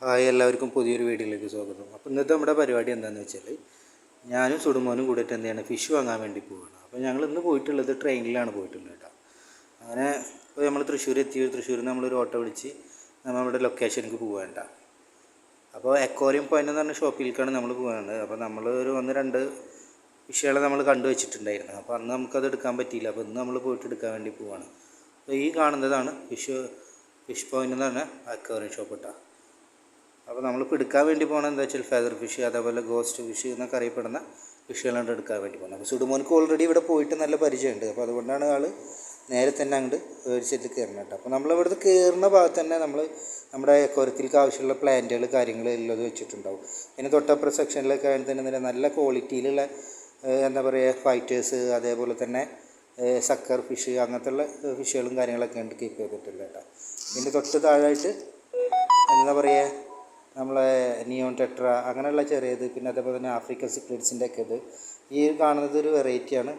Hi, എല്ലാവർക്കും പുതിയൊരു വീഡിയോയിലേക്ക് സ്വാഗതം. അപ്പോൾ ഇന്നത്തെ നമ്മുടെ പരിപാടി എന്താണെന്ന് വെച്ചാൽ, ഞാനും സുടുമോനും കൂടിയിട്ട് എന്താണ് ഫിഷ് വാങ്ങാൻ വേണ്ടി പോവുകയാണ്. അപ്പോൾ ഞങ്ങൾ ഇന്ന് പോയിട്ടുള്ളത് ട്രെയിനിലാണ് പോയിട്ടുള്ളത് കേട്ടോ. അങ്ങനെ ഇപ്പോൾ നമ്മൾ തൃശ്ശൂർ എത്തി. തൃശ്ശൂരിൽ നിന്ന് നമ്മളൊരു ഓട്ടോ വിളിച്ച് നമ്മുടെ ലൊക്കേഷനിലേക്ക് പോകേണ്ട. അപ്പോൾ അക്വേറിയം പോയിൻ്റ് എന്ന് പറഞ്ഞ ഷോപ്പിലേക്കാണ് നമ്മൾ പോകുന്നത്. അപ്പോൾ നമ്മൾ ഒരു 1-2 ഫിഷുകളെ നമ്മൾ കണ്ടു വെച്ചിട്ടുണ്ടായിരുന്നു. അപ്പോൾ അന്ന് നമുക്കത് എടുക്കാൻ പറ്റിയില്ല. അപ്പോൾ ഇന്ന് നമ്മൾ പോയിട്ട് എടുക്കാൻ വേണ്ടി പോവുകയാണ്. അപ്പോൾ ഈ കാണുന്നതാണ് ഫിഷ് പോയിൻ്റ് എന്ന് പറഞ്ഞാൽ അക്വേറിയം ഷോപ്പ് കേട്ടോ. അപ്പോൾ നമ്മളിപ്പോൾ എടുക്കാൻ വേണ്ടി പോകുന്നത് എന്താ വെച്ചാൽ ഫെദർ ഫിഷ്, അതേപോലെ ഗോസ്റ്റ് ഫിഷ് എന്നൊക്കെ അറിയപ്പെടുന്ന ഫിഷുകളാണ് എടുക്കാൻ വേണ്ടി പോകുന്നത്. അപ്പോൾ സുടുമോൻക്ക് ഓൾറെഡി ഇവിടെ പോയിട്ട് നല്ല പരിചയമുണ്ട്. അപ്പോൾ അതുകൊണ്ടാണ് ആൾ നേരെ തന്നെ അങ്ങോട്ട് മേടിച്ചിട്ട് കയറണം കേട്ടോ. അപ്പോൾ നമ്മളിവിടുന്ന് കയറുന്ന ഭാഗത്ത് തന്നെ നമ്മുടെ അക്വേറിയത്തിലേക്ക് ആവശ്യമുള്ള പ്ലാന്റുകൾ കാര്യങ്ങൾ എല്ലാം വെച്ചിട്ടുണ്ടാവും. പിന്നെ തൊട്ടപ്പുറം സെക്ഷനിലൊക്കെ ആണെങ്കിൽ തന്നെ നല്ല ക്വാളിറ്റിയിലുള്ള എന്താ പറയുക ഫൈറ്റേഴ്സ്, അതേപോലെ തന്നെ സക്കർ ഫിഷ്, അങ്ങനത്തെ ഫിഷുകളും കാര്യങ്ങളൊക്കെ ഉണ്ട് കീപ്പ് ചെയ്തിട്ടുള്ളത് കേട്ടോ. പിന്നെ തൊട്ട് താഴായിട്ട് എന്താ പറയുക നമ്മളെ നിയോൺ ടെട്ര അങ്ങനെയുള്ള ചെറിയത്, പിന്നെ അതേപോലെ തന്നെ ആഫ്രിക്കൻ സിക്ലെറ്റ്സിൻ്റെ ഒക്കെ ഇത്. ഈ കാണുന്നത് ഒരു വെറൈറ്റിയാണ്,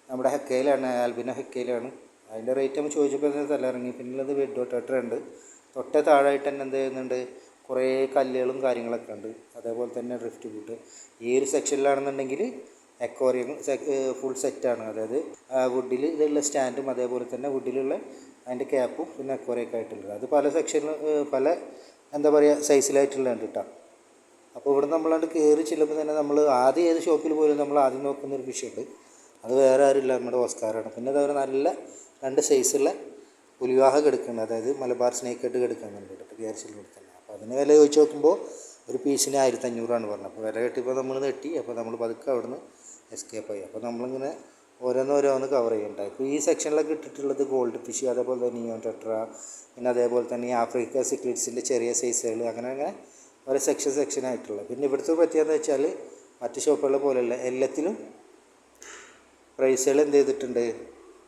നമ്മുടെ ഹെക്കയിലാണ്, ആൽബിനോ ഹെക്കയിലാണ്. അതിൻ്റെ റേറ്റ് നമ്മൾ ചോദിച്ചപ്പോൾ തലയിറങ്ങി. പിന്നുള്ളത് വെഡോ ടെട്ര ഉണ്ട്. തൊട്ടേ താഴായിട്ട് തന്നെ എന്ത് ചെയ്യുന്നുണ്ട്, കുറേ കല്ലുകളും കാര്യങ്ങളൊക്കെ ഉണ്ട്. അതേപോലെ തന്നെ ഡ്രിഫ്റ്റ് ബൂട്ട്. ഈ ഒരു സെക്ഷനിലാണെന്നുണ്ടെങ്കിൽ അക്വേറിയം ഫുൾ സെറ്റാണ്. അതായത് വുഡിൽ ഇതുള്ള സ്റ്റാൻഡും അതേപോലെ തന്നെ വുഡിലുള്ള അതിൻ്റെ ക്യാപ്പും പിന്നെ അക്വേറിയൊക്കെ ആയിട്ടുള്ളത്. അത് പല സെക്ഷനിൽ പല എന്താ പറയുക സൈസിലായിട്ടുള്ളത് കേട്ടോ. അപ്പോൾ ഇവിടെ നമ്മളാണ്ട് കയറി ചെല്ലുമ്പോൾ തന്നെ നമ്മൾ ആദ്യം ഏത് ഷോപ്പിൽ പോലും നമ്മൾ ആദ്യം നോക്കുന്നൊരു ഫിഷുണ്ട്. അത് വേറെ ആരുമില്ല, നമ്മുടെ ഓസ്കാറാണ്. പിന്നെ അതവരെ നല്ല 2 സൈസുള്ള പുലിവാഹം എടുക്കുന്നുണ്ട്, അതായത് മലബാർ സ്നേക്ക് ഹെഡ് എടുക്കുന്നുണ്ട് കേട്ടോ ഗ്യാസിൽ കൊടുക്കുന്നത്. അപ്പോൾ അതിന് വില ചോദിച്ച് നോക്കുമ്പോൾ ഒരു പീസിന് 1500 പറഞ്ഞത്. അപ്പോൾ വില കെട്ടിയപ്പോൾ നമ്മൾ നെട്ടി. അപ്പോൾ നമ്മൾ പതുക്കെ അവിടെ നിന്ന് എസ്കേപ്പായി. അപ്പോൾ നമ്മളിങ്ങനെ ഓരോന്ന് കവർ ചെയ്യണ്ടായി. ഇപ്പോൾ ഈ സെക്ഷനിലൊക്കെ ഇട്ടിട്ടുള്ളത് ഗോൾഡ് ഫിഷ്, അതേപോലെ തന്നെ നിയോൺ ടെട്ര, പിന്നെ അതേപോലെ തന്നെ ഈ ആഫ്രിക്ക സിക്ലെറ്റ്സിൻ്റെ ചെറിയ സൈസുകൾ, അങ്ങനെ ഓരോ സെക്ഷനായിട്ടുള്ളത്. പിന്നെ ഇവിടുത്തെ പറ്റിയെന്ന് വെച്ചാൽ മറ്റ് ഷോപ്പുകളെ പോലെയല്ല, എല്ലാത്തിലും പ്രൈസുകൾ എന്ത് ചെയ്തിട്ടുണ്ട്,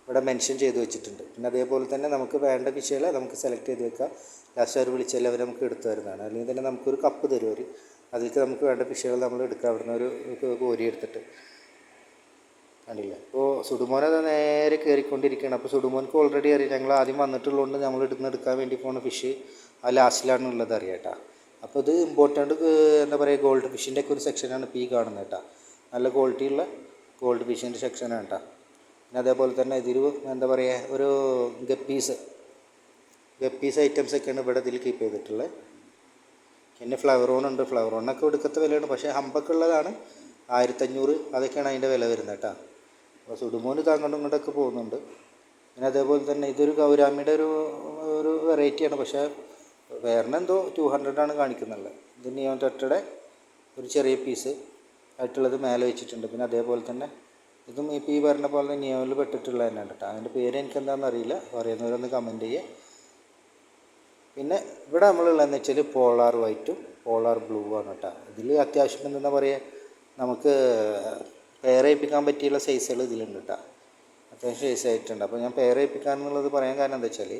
ഇവിടെ മെൻഷൻ ചെയ്ത് വെച്ചിട്ടുണ്ട്. പിന്നെ അതേപോലെ തന്നെ നമുക്ക് വേണ്ട ഫിഷുകളെ നമുക്ക് സെലക്ട് ചെയ്ത് വെക്കാം. ലാസ്റ്റ് അവർ വിളിച്ചാൽ അവർ നമുക്ക് എടുത്തു തരുന്നതാണ്. അല്ലെങ്കിൽ തന്നെ നമുക്കൊരു കപ്പ് തരും അവർ. അതിലേക്ക് നമുക്ക് വേണ്ട ഫിഷുകൾ നമ്മൾ എടുക്കുക, അവിടുന്ന് ഒരു കോരി എടുത്തിട്ട് കണ്ടില്ല. അപ്പോൾ സുടുമോൻ നേരെ കയറിക്കൊണ്ടിരിക്കുകയാണ്. അപ്പോൾ സുടുമോൻക്ക് ഓൾറെഡി അറിയാം, ഞങ്ങൾ ആദ്യം വന്നിട്ടുള്ളതുകൊണ്ട് നമ്മൾ എടുക്കാൻ വേണ്ടി പോകുന്ന ഫിഷ് ആ ലാസ്റ്റിലാണുള്ളത് അറിയാം കേട്ടോ. അപ്പോൾ ഇത് ഇമ്പോർട്ടൻ്റ് എന്താ പറയുക ഗോൾഡ് ഫിഷിൻ്റെ ഒക്കെ ഒരു സെക്ഷനാണ് ഇപ്പോൾ ഈ കാണുന്നത് കേട്ടോ. നല്ല ക്വാളിറ്റിയുള്ള ഗോൾഡ് ഫിഷിൻ്റെ സെക്ഷനാണ് കേട്ടോ. പിന്നെ അതേപോലെ തന്നെ ഇതിൽ എന്താ പറയുക ഒരു ഗപ്പീസ് ഐറ്റംസൊക്കെയാണ് ഇവിടെ ഇതിൽ കീപ്പ് ചെയ്തിട്ടുള്ളത്. പിന്നെ ഫ്ലവറോണുണ്ട്. ഫ്ലവറോണൊക്കെ ഒടുക്കത്തെ വിലയാണ്, പക്ഷേ ഹമ്പൊക്കെ ഉള്ളതാണ് 1500, അതൊക്കെയാണ് അതിൻ്റെ വില വരുന്നത് കേട്ടോ. അപ്പോൾ സുടുമോന് അങ്ങോട്ടും ഇങ്ങോട്ടൊക്കെ പോകുന്നുണ്ട്. പിന്നെ അതേപോലെ തന്നെ ഇതൊരു ഗൗരാമിയുടെ ഒരു വെറൈറ്റിയാണ്, പക്ഷേ വേറെന്തോ 200 കാണിക്കുന്നുള്ളത്. ഇത് നിയോൺ ടെട്രയുടെ ഒരു ചെറിയ പീസ് ആയിട്ടുള്ളത് മേലെ വെച്ചിട്ടുണ്ട്. പിന്നെ അതേപോലെ തന്നെ ഇതും ഇപ്പോൾ ഈ പറഞ്ഞ പോലെ നിയോണിൽ പെട്ടിട്ടുള്ളത് തന്നെയാണ് കേട്ടോ. അതിൻ്റെ പേര് എനിക്കെന്താണെന്ന് അറിയില്ല, പറയുന്നവരൊന്ന് കമൻറ്റ് ചെയ്യുക. പിന്നെ ഇവിടെ നമ്മളുള്ളതെന്ന് വെച്ചാൽ പോളാർ വൈറ്റും പോളാർ ബ്ലൂ ആണ് കേട്ടോ. ഇതിൽ അത്യാവശ്യം എന്താ പറയുക നമുക്ക് പെയർ ചെയ്യിപ്പിക്കാൻ പറ്റിയുള്ള സൈസുകൾ ഇതിലുണ്ട് കേട്ടോ. അത്യാവശ്യം സൈസ് ആയിട്ടുണ്ട്. അപ്പോൾ ഞാൻ പെയർ ചെയ്യിപ്പിക്കാമെന്നുള്ളത് പറയാൻ കാരണം എന്താ വെച്ചാൽ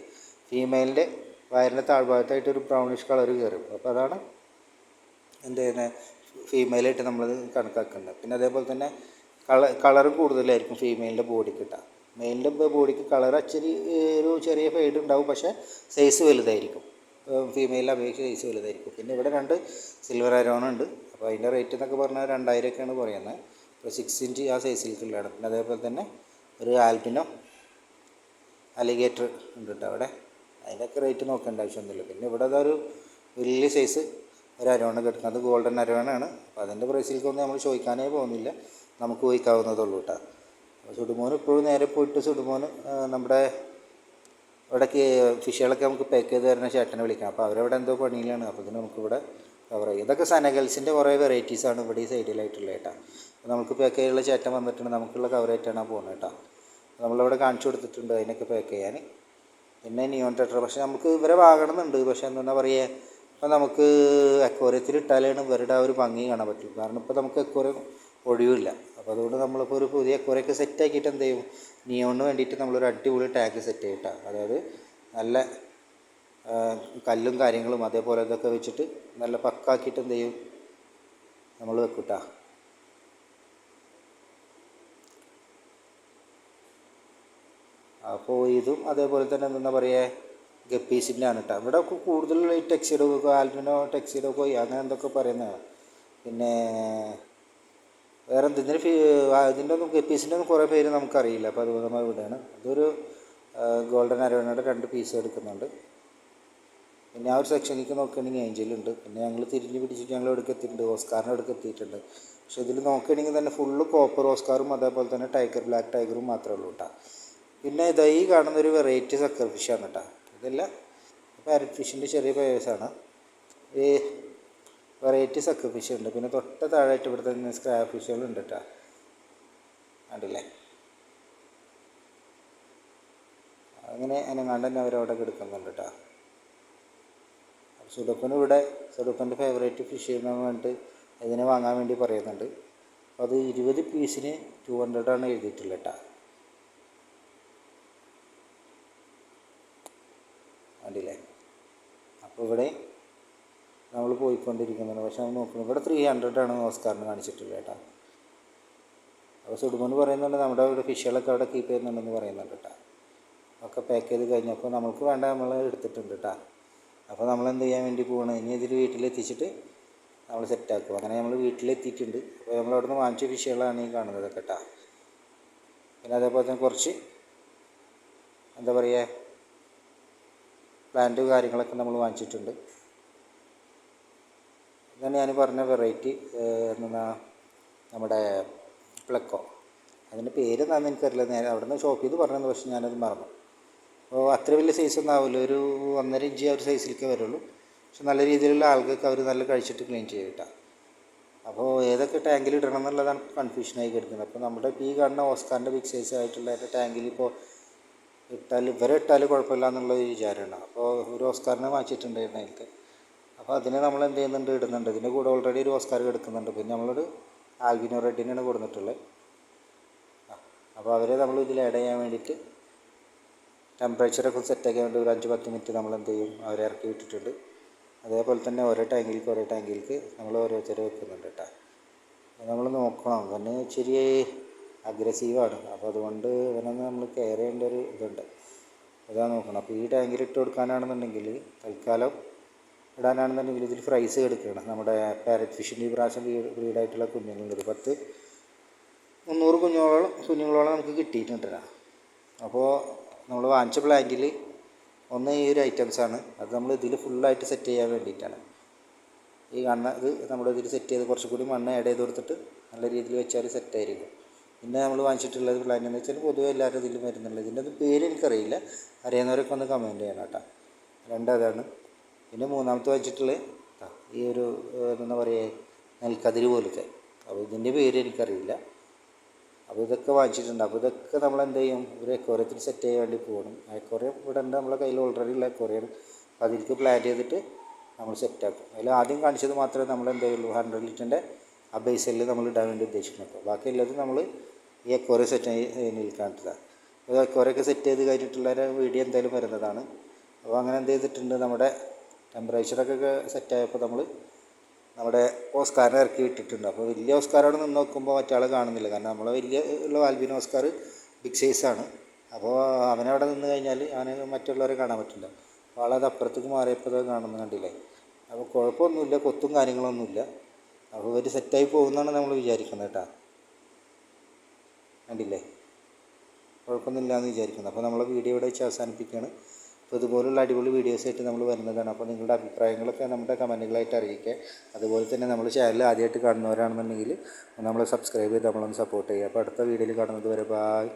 ഫീമെയിലിൻ്റെ വയറിൻ്റെ താഴ്ഭാഗത്തായിട്ട് ഒരു ബ്രൗണിഷ് കളർ കയറും. അപ്പോൾ അതാണ് എന്ത് ചെയ്യുന്നത് ഫീമെയിലായിട്ട് നമ്മൾ കണക്കാക്കുന്നത്. പിന്നെ അതേപോലെ തന്നെ കളറും കൂടുതലായിരിക്കും ഫീമെയിലിൻ്റെ ബോഡിക്ക് കിട്ടുക. മെയിലിൻ്റെ ബോഡിക്ക് കളർ അച്ചിരി ഒരു ചെറിയ ഫെയ്ഡ് ഉണ്ടാവും, പക്ഷേ സൈസ് വലുതായിരിക്കും. ഫീമെയിലിൻ്റെ അപേക്ഷിച്ച് സൈസ് വലുതായിരിക്കും. പിന്നെ ഇവിടെ 2 സിൽവർ അരോണുണ്ട്. അപ്പോൾ അതിൻ്റെ റേറ്റ് എന്നൊക്കെ പറഞ്ഞാൽ 2000 പറയുന്നത്. ഇപ്പോൾ 6 ഇഞ്ച് ആ സൈസിലേക്കുള്ളതാണ്. പിന്നെ അതേപോലെ തന്നെ ഒരു ആൽബിനോ അലിഗേറ്റർ ഉണ്ട് കേട്ടോ അവിടെ. അതിൻ്റെയൊക്കെ റേറ്റ് നോക്കേണ്ട ആവശ്യമൊന്നുമില്ല. പിന്നെ ഇവിടെ അതൊരു വലിയ സൈസ് ഒരു അരോണ കിട്ടുന്നത്, അത് ഗോൾഡൻ അരോണാണ്. അപ്പോൾ അതിൻ്റെ പ്രൈസിലേക്കൊന്നും നമ്മൾ ചോദിക്കാനേ പോകുന്നില്ല, നമുക്ക് ചോദിക്കാവുന്നതുള്ളൂ കേട്ടോ. അപ്പോൾ സുടുമോന് ഇപ്പോഴും നേരെ പോയിട്ട് സുടുമോന് നമ്മുടെ ഇവിടേക്ക് ഫിഷുകളൊക്കെ നമുക്ക് പാക്ക് ചെയ്ത് തരുന്ന ചേട്ടനെ വിളിക്കാം. അപ്പോൾ അവരവിടെ എന്തോ പണിയിലാണ്. അപ്പോൾ ഇതിന് നമുക്കിവിടെ കവർ ചെയ്യും. ഇതൊക്കെ സനഗൽസിൻ്റെ കുറേ വെറൈറ്റീസാണ് ഇവിടെ ഈ സൈഡിലായിട്ടുള്ളത് കേട്ടോ. അപ്പോൾ നമുക്ക് പാക്ക് ചെയ്യാനുള്ള ചേട്ടൻ വന്നിട്ടുണ്ട്, നമുക്കുള്ള കവറായിട്ടാണ് പോകുന്നത് കേട്ടോ. നമ്മളിവിടെ കാണിച്ചു കൊടുത്തിട്ടുണ്ട് അതിനൊക്കെ പാക്ക് ചെയ്യാൻ. പിന്നെ നിയോൺ ടെട്ര, പക്ഷേ നമുക്ക് ഇവരെ വാങ്ങണമെന്നുണ്ട്. പക്ഷേ എന്താ പറയുക, ഇപ്പോൾ നമുക്ക് അക്വേറിയത്തിൽ ഇട്ടാലാണ് ഇവരുടെ ആ ഒരു ഭംഗി കാണാൻ പറ്റും. കാരണം ഇപ്പോൾ നമുക്ക് അക്വേറിയം ഒഴിവില്ല. അപ്പോൾ അതുകൊണ്ട് നമ്മളിപ്പോൾ ഒരു പുതിയ അക്വേറിയൊക്കെ സെറ്റാക്കിയിട്ട് എന്ത് ചെയ്യും, നിയോണിന് വേണ്ടിയിട്ട് നമ്മളൊരു അടിപൊളി ടാങ്ക് സെറ്റ് ചെയ്തിട്ടാ, അതായത് നല്ല കല്ലും കാര്യങ്ങളും അതേപോലെ ഇതൊക്കെ വെച്ചിട്ട് നല്ല പക്കാക്കിയിട്ട് എന്ത് ചെയ്യും നമ്മൾ വെക്കൂട്ടാ. അപ്പോൾ ഇതും അതേപോലെ തന്നെ എന്താ പറയുക ഗപ്പീസിൻ്റെ ആണ് കേട്ടോ. ഇവിടെ കൂടുതൽ ഈ ടെക്സിഡോ ആൽബിനോ ടെക്സിഡോ കോയി അങ്ങനെ എന്തൊക്കെ പറയുന്നതാണ്. പിന്നെ വേറെ എന്തെങ്കിലും ഇതിൻ്റെ ഒന്നും ഗപ്പീസിൻ്റെ ഒന്നും കുറേ പേര് നമുക്കറിയില്ല. അപ്പോൾ അതുപോലെ നമ്മൾ ഇവിടെയാണ് അതൊരു ഗോൾഡൻ അരോണയുടെ 2 പീസ് എടുക്കുന്നുണ്ട്. പിന്നെ ആ ഒരു സെക്ഷനിലേക്ക് നോക്കുകയാണെങ്കിൽ ഏഞ്ചലുണ്ട്. പിന്നെ ഞങ്ങൾ തിരിഞ്ഞ് പിടിച്ചിട്ട് ഞങ്ങൾ എവിടേക്ക് എത്തിയിട്ടുണ്ട്, ഓസ്കാറിൻ്റെ അടുക്ക് എത്തിയിട്ടുണ്ട്. പക്ഷേ ഇതിൽ നോക്കുകയാണെങ്കിൽ തന്നെ ഫുള്ള് കോപ്പർ ഓസ്കാറും അതേപോലെ തന്നെ ടൈഗർ ബ്ലാക്ക് ടൈഗറും മാത്രമേ ഉള്ളൂ കേട്ടോ. പിന്നെ ഇതാ ഈ കാണുന്നൊരു വെറൈറ്റി സക്കർ ഫിഷാണ് കേട്ടോ. ഇതെല്ലാം പാരറ്റ് ഫിഷിൻ്റെ ചെറിയ പേഴ്സാണ്. ഈ വെറൈറ്റി സക്കർ ഫിഷ് ഉണ്ട്. പിന്നെ തൊട്ട് താഴായിട്ട് ഇവിടെ തന്നെ സ്ക്രാബ് ഫിഷുകളുണ്ട് കേട്ടോ. കണ്ടില്ലേ, അങ്ങനെ അനങ്ങാണ്ട് തന്നെ അവരവിടെ കിടക്കുന്നുണ്ട് കേട്ടോ. സുഡപ്പന് ഇവിടെ സുഡപ്പൻ്റെ ഫേവറേറ്റ് ഫിഷ് എന്ന് പറഞ്ഞിട്ട് ഇതിനെ വാങ്ങാൻ വേണ്ടി പറയുന്നുണ്ട്. അപ്പോൾ അത് 20 പീസിന് 200 ആണ് എഴുതിയിട്ടുള്ളത് കേട്ടോ. കണ്ടില്ലേ, അപ്പോൾ ഇവിടെ നമ്മൾ പോയിക്കൊണ്ടിരിക്കുന്നുണ്ട്. പക്ഷെ നമ്മൾ നോക്കുന്നത് ഇവിടെ 300 ആണ് ഓസ്കാറിന് കാണിച്ചിട്ടുള്ളത് കേട്ടോ. അപ്പോൾ സുഡുമോന് പറയുന്നുണ്ട് നമ്മുടെ ഇവിടെ ഫിഷുകളൊക്കെ അവിടെ കീപ്പ് ചെയ്യുന്നുണ്ടെന്ന് പറയുന്നുണ്ട് കേട്ടോ. ഒക്കെ പാക്ക് ചെയ്ത് കഴിഞ്ഞപ്പോൾ നമ്മൾക്ക് വേണ്ട നമ്മൾ എടുത്തിട്ടുണ്ട് കേട്ടോ. അപ്പോൾ നമ്മൾ എന്ത് ചെയ്യാൻ വേണ്ടി പോകണം, ഇനി ഇതിൽ വീട്ടിലെത്തിച്ചിട്ട് നമ്മൾ സെറ്റാക്കും. അങ്ങനെ നമ്മൾ വീട്ടിലെത്തിയിട്ടുണ്ട്. അപ്പോൾ നമ്മൾ അവിടെ നിന്ന് വാങ്ങിച്ച ഫിഷുകളാണ് ഈ കാണുന്നത് കേട്ടോ. പിന്നെ അതേപോലെ തന്നെ കുറച്ച് എന്താ പറയുക പ്ലാന്റ് കാര്യങ്ങളൊക്കെ നമ്മൾ വാങ്ങിച്ചിട്ടുണ്ട്. ഇതാണ് ഞാൻ പറഞ്ഞ വെറൈറ്റി എന്താ നമ്മുടെ പ്ലക്കോ. അതിൻ്റെ പേര് എന്താണെന്ന് എനിക്കറിയില്ല. നേരെ അവിടെ നിന്ന് ഷോപ്പ് ചെയ്ത് പറഞ്ഞത്, പക്ഷേ ഞാനത് മറന്നു. അപ്പോൾ അത്ര വലിയ സൈസൊന്നും ആവില്ല, ഒരു 1.5 ഇഞ്ച് ആ ഒരു സൈസിലേക്ക് വരുള്ളൂ. പക്ഷെ നല്ല രീതിയിലുള്ള ആൾക്കൊക്കെ അവർ നല്ല കഴിച്ചിട്ട് ക്ലീൻ ചെയ്യും കേട്ടോ. അപ്പോൾ ഏതൊക്കെ ടാങ്കിൽ ഇടണം എന്നുള്ളതാണ് കൺഫ്യൂഷനായി കിടക്കുന്നത്. അപ്പോൾ നമ്മുടെ ഈ കാണുന്ന ഓസ്കാറിൻ്റെ ബിഗ് സൈസ് ആയിട്ടുള്ള എൻ്റെ ടാങ്കിൽ ഇപ്പോൾ ഇവരെ ഇട്ടാൽ കുഴപ്പമില്ല എന്നുള്ളൊരു വിചാരമാണ്. അപ്പോൾ ഒരു ഓസ്കാറിനെ വാങ്ങിച്ചിട്ടുണ്ടായിരുന്നു അതിലേക്ക്. അപ്പോൾ അതിനെ നമ്മൾ എന്ത് ചെയ്യുന്നുണ്ട്, ഇടുന്നുണ്ട്. ഇതിൻ്റെ കൂടെ ഓൾറെഡി ഒരു ഓസ്കാർ കിടക്കുന്നുണ്ട്. പിന്നെ നമ്മളൊരു ആൽബിനോ റെഡിനെയാണ് കൊടുത്തിട്ടുള്ളത്. അപ്പോൾ അവരെ നമ്മൾ ഇതിൽ ആഡ് ചെയ്യാൻ വേണ്ടിയിട്ട് ടെമ്പറേച്ചറൊക്കെ സെറ്റാക്കാൻ വേണ്ടി ഒരു 5-10 മിനിറ്റ് നമ്മൾ എന്ത് ചെയ്യും, അവരെ ഇറക്കി വിട്ടിട്ടുണ്ട്. അതേപോലെ തന്നെ ഓരോ ടാങ്കിലേക്ക് നമ്മൾ ഓരോരുത്തരെ വെക്കുന്നുണ്ട് കേട്ടോ. നമ്മൾ നോക്കണം, അവന് ഇച്ചിരി അഗ്രസീവാണ്. അപ്പോൾ അതുകൊണ്ട് ഇവനൊന്ന് നമ്മൾ കെയർ ചെയ്യേണ്ട ഒരു ഇതുണ്ട്, അതാ നോക്കണം. അപ്പോൾ ഈ ടാങ്കിൽ ഇട്ട് കൊടുക്കാനാണെന്നുണ്ടെങ്കിൽ, തൽക്കാലം ഇടാനാണെന്നുണ്ടെങ്കിൽ ഇതിൽ ഫ്രൈസ് എടുക്കണം. നമ്മുടെ പാരറ്റ് ഫിഷിൻ്റെ ഈ പ്രാവശ്യം ബ്രീഡായിട്ടുള്ള കുഞ്ഞുങ്ങളുണ്ട്. 10-300 കുഞ്ഞുങ്ങളോളം നമുക്ക് കിട്ടിയിട്ടുണ്ട്. അപ്പോൾ നമ്മൾ വാങ്ങിച്ച പ്ലാന്റിൽ ഒന്ന് ഈ ഒരു ഐറ്റംസാണ്. അത് നമ്മൾ ഇതിൽ ഫുള്ളായിട്ട് സെറ്റ് ചെയ്യാൻ വേണ്ടിയിട്ടാണ്. ഈ കാണുന്ന ഇത് നമ്മളിതിൽ സെറ്റ് ചെയ്ത് കുറച്ചുകൂടി മണ്ണ് ആഡ് ചെയ്ത് കൊടുത്തിട്ട് നല്ല രീതിയിൽ വെച്ചാൽ സെറ്റായിരിക്കും. പിന്നെ നമ്മൾ വാങ്ങിച്ചിട്ടുള്ളത് പ്ലാന്റ് എന്ന് വെച്ചാൽ പൊതുവെ എല്ലാവരും ഇതിലും വരുന്നുള്ളത്. ഇതിൻ്റെ അത് പേര് എനിക്കറിയില്ല, അറിയാവുന്നവരൊക്കെ ഒന്ന് കമൻറ്റ് ചെയ്യണം കേട്ടോ. രണ്ടതാണ്. പിന്നെ മൂന്നാമത്തെ വാങ്ങിച്ചിട്ടുള്ളത് ഈ ഒരു എന്താ പറയുക നെൽക്കതിര് പോലത്തെ. അപ്പോൾ ഇതിൻ്റെ പേര് എനിക്കറിയില്ല. അപ്പോൾ ഇതൊക്കെ വാങ്ങിച്ചിട്ടുണ്ട്. അപ്പോൾ ഇതൊക്കെ നമ്മൾ എന്ത് ചെയ്യും, ഒരു അക്വേറിയത്തിൽ സെറ്റ് ചെയ്യാൻ വേണ്ടി പോകണം. അക്വേറിയം ഇവിടെ ഉണ്ട്, നമ്മളെ കയ്യിൽ ഓൾറെഡി ഉള്ള അക്വേറിയം. അപ്പോൾ അതിലേക്ക് പ്ലാൻ ചെയ്തിട്ട് നമ്മൾ സെറ്റാക്കും. അതിൽ ആദ്യം കാണിച്ചത് മാത്രമേ നമ്മൾ എന്ത് ചെയ്യുള്ളൂ, 100 ലിറ്ററിൻ്റെ ആ ബേസിൽ നമ്മൾ ഇടാൻ വേണ്ടി ഉദ്ദേശിക്കുന്നത്. ബാക്കി എല്ലാതും നമ്മൾ ഈ അക്വേറിയം സെറ്റ് നിൽക്കാണ്ടതാണ്. അപ്പോൾ അക്വേറിയൊക്കെ സെറ്റ് ചെയ്ത് കഴിഞ്ഞിട്ടുള്ള വീഡിയോ എന്തായാലും വരുന്നതാണ്. അപ്പോൾ അങ്ങനെ എന്ത് ചെയ്തിട്ടുണ്ട്, നമ്മുടെ ടെമ്പറേച്ചറൊക്കെ സെറ്റായപ്പോൾ നമ്മൾ നമ്മുടെ ഓസ്കാറിനെ ഇറക്കി വിട്ടിട്ടുണ്ട്. അപ്പോൾ വലിയ ഓസ്കാറോട് നിന്ന് നോക്കുമ്പോൾ മറ്റാൾ കാണുന്നില്ല, കാരണം നമ്മളെ വലിയ ഉള്ള ആൽബിനോ ഓസ്കാർ ബിഗ് സൈസാണ്. അപ്പോൾ അവനവിടെ നിന്ന് കഴിഞ്ഞാൽ അവന് മറ്റുള്ളവരെ കാണാൻ പറ്റില്ല. അപ്പോൾ ആളത് അപ്പുറത്തേക്ക് മാറിയപ്പോൾ കാണുന്നത് കണ്ടില്ലേ. അപ്പോൾ കുഴപ്പമൊന്നുമില്ല, കൊത്തും കാര്യങ്ങളൊന്നുമില്ല. അപ്പോൾ ഇവർ സെറ്റായി പോകുന്നതാണ് നമ്മൾ വിചാരിക്കുന്നത് കേട്ടോ. കണ്ടില്ലേ, കുഴപ്പമൊന്നുമില്ല എന്ന് വിചാരിക്കുന്നത്. അപ്പോൾ നമ്മളെ വീഡിയോ ഇവിടെ വെച്ച് അവസാനിപ്പിക്കുകയാണ്. അപ്പോൾ ഇതുപോലുള്ള അടിപൊളി വീഡിയോസായിട്ട് നമ്മൾ വരുന്നതാണ്. അപ്പോൾ നിങ്ങളുടെ അഭിപ്രായങ്ങളൊക്കെ നമ്മുടെ കമൻറ്റുകളായിട്ട് അറിയിക്കുക. അതുപോലെ തന്നെ നമ്മൾ ചാനൽ ആദ്യമായിട്ട് കാണുന്നവരാണെന്നുണ്ടെങ്കിൽ നമ്മൾ സബ്സ്ക്രൈബ് ചെയ്ത് നമ്മളൊന്ന് സപ്പോർട്ട് ചെയ്യുക. അപ്പോൾ അടുത്ത വീഡിയോയിൽ കാണുന്നത് വരെ ബായ്.